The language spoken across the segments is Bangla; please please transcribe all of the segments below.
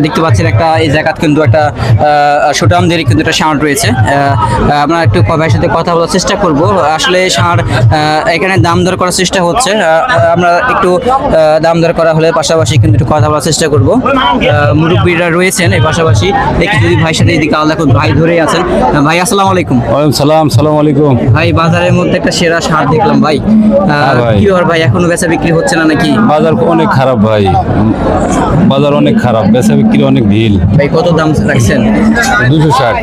দেখতে পাচ্ছেন একটা এই জায়গা কিন্তু একটা সুটামদের কিন্তু একটা ষাঁড় রয়েছে। আমরা একটু ভাইয়ের সাথে কথা বলার চেষ্টা করব। আসলে ষাঁড় এখানে দাম দর করার চেষ্টা হচ্ছে। আমরা একটু দাম দর করা হলে পাশাপাশি কিন্তু একটু কথা বলার চেষ্টা করব। মুরব্বীরা রয়েছেন এই পাশাপাশি একটু যদি ভাইয়ের সাথে এদিকে আলাদা করে ভাই ধরেই আছেন। ভাই আসসালামু আলাইকুম। ওয়ালাইকুম সালাম। সালাম আলাইকুম ভাই বাজারের মধ্যে একটা সেরা ষাঁড় দেখলাম ভাই। ভাই। কি আর ভাই এখনো বেচা বিক্রি হচ্ছে না নাকি? বাজার অনেক খারাপ ভাই, বাজার অনেক খারাপ, বেচা বিক্রি অনেক ঢিল। ভাই কত দাম রাখছেন? 260।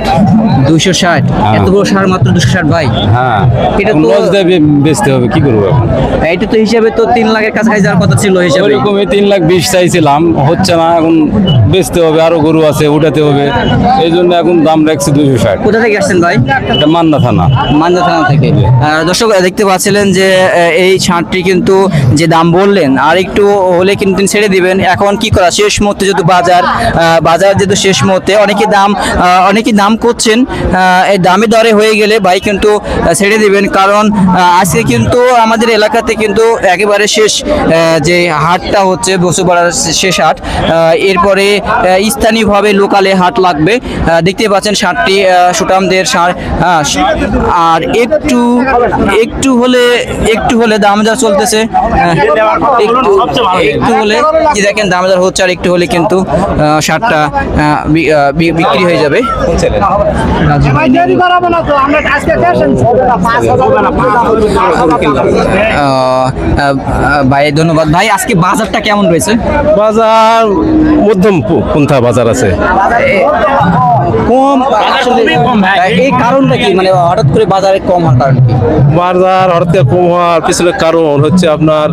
260? এত বড় ষাঁড় মাত্র 260 ভাই? হ্যাঁ, এটা এখন তো- লস দিয়ে বেচতে হবে, কি করবো এখন? এইটা তো হিসাবে তো 3 লাখের কাছাকাছি যাওয়ার কথা ছিল হিসাবে। ওইরকমই 3,20,000 চাইছিলাম, হচ্ছে না। এখন বেচতে হবে, আরো গরু আছে উঠাতে হবে, এই জন্য এখন দাম রাখছি 260। কোথা থেকে আসছেন ভাই? এটা মান্না থানা। মান্দা থানা থেকে। দর্শক দেখতে পাচ্ছিলেন যে এই ষাঁড়টি কিন্তু যে দাম বললেন আর একটু হলে কিন্তু তিনি ছেড়ে দিবেন। এখন কি করা, শেষ মুহূর্তে যেহেতু বাজার যেহেতু শেষ মুহূর্তে অনেকে দাম করছেন। এই দামে দরে হয়ে গেলে ভাই কিন্তু ছেড়ে দিবেন, কারণ আজকে কিন্তু আমাদের এলাকাতে কিন্তু একেবারে শেষ যে হাটটা হচ্ছে বসুপাড়ার শেষ হাট। এরপরে স্থানীয়ভাবে লোকালে হাট লাগবে। দেখতে পাচ্ছেন ষাঁড়টি সুটামদের ষাঁড়। আর একটু হলে দাম যা চলতেছে, একটু হলে কি দেখেন দাম যা হচ্ছে, আর একটু হলে কিন্তু ষাঁড়টা বিক্রি হয়ে যাবে। ভাই ধন্যবাদ। ভাই আজকে বাজারটা কেমন রয়েছে? বাজার মধ্যম পন্থা বাজার আছে। কম আসলে এই কারণটা কি, মানে হঠাৎ করে বাজারে কম হওয়ার কারণ কি? বাজার হঠাৎ করে কম হওয়ার পিছনে কারণ হচ্ছে আপনার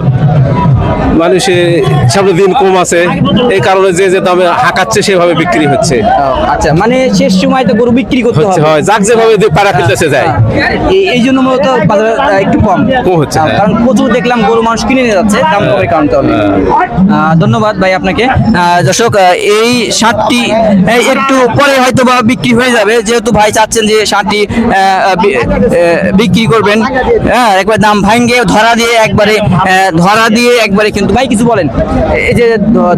মানুষের সামনে দিন কম আছে, এই কারণে যে যে দামে হাঁকাচ্ছে সেভাবে বিক্রি হচ্ছে। আচ্ছা, মানে শেষ সময় তো গরু বিক্রি করতে হবে, হয় যাক যেভাবে পাড়া ফেলতেছে যায়, এই জন্য মূলত বাজার একটু কম হচ্ছে। কারণ প্রচুর দেখলাম গরু মানুষ কিনে নিয়ে যাচ্ছে দাম কমের কারণে। ধন্যবাদ ভাই আপনাকে। দর্শক এই ষাঁড়টি একটু পরে হয়তো বা বিক্রি হয়ে যাবে, যেহেতু ভাই চাচ্ছেন যে ষাঁড়টি বিক্রি করবেন। হ্যাঁ, একবার দাম ভাঙ্গে ধরা দিয়ে একবারে কিন্তু ভাই কিছু বলেন। এই যে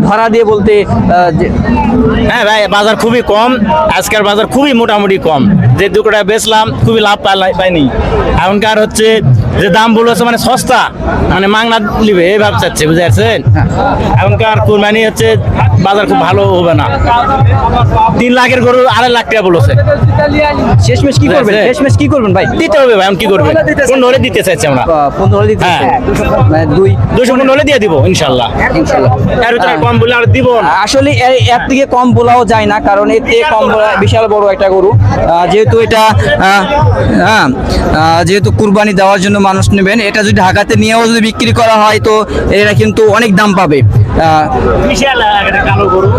ধরা দিয়ে বলতে হ্যাঁ ভাই, বাজার খুবই কম, আজকের বাজার খুবই মোটামুটি কম। যে দুটোটা বেচলাম খুবই লাভ পাইনি। এখনকার হচ্ছে যে দাম বলেছে মানে সস্তা, মানে মাংনা নিবে এই ভাব চাচ্ছে, বুঝতে পারছেন? এখনকার কুরবানি হচ্ছে বাজার খুব ভালো হবে না। 3 লাখের গরু 2.5 লাখ টাকা বলেছে। শেষমেশ কি করবেন? শেষমেশ কি করবেন ভাই? দিতে হবে ভাই, এখন কি করবে? 15 হলে দিতে চাইছি আমরা। 15 হলে দিতে হ্যাঁ। মানে 215 হলে দিয়ে দিব ইনশাল্লাহ। ইনশাআল্লাহ। এর ভিতরে কম বলে আর দিব না। আসলে এর থেকে কম বলাও যায় না, কারণ এর থেকে কম বলা বিশাল বড় একটা গরু। যেহেতু এটা যেহেতু কুরবানি দেওয়ার জন্য মানুষ নেবেন, এটা যদি ঢাকাতে নিয়েও যদি বিক্রি করা হয় তো এরা কিন্তু অনেক দাম পাবে। বিশাল একটা কালো গরু।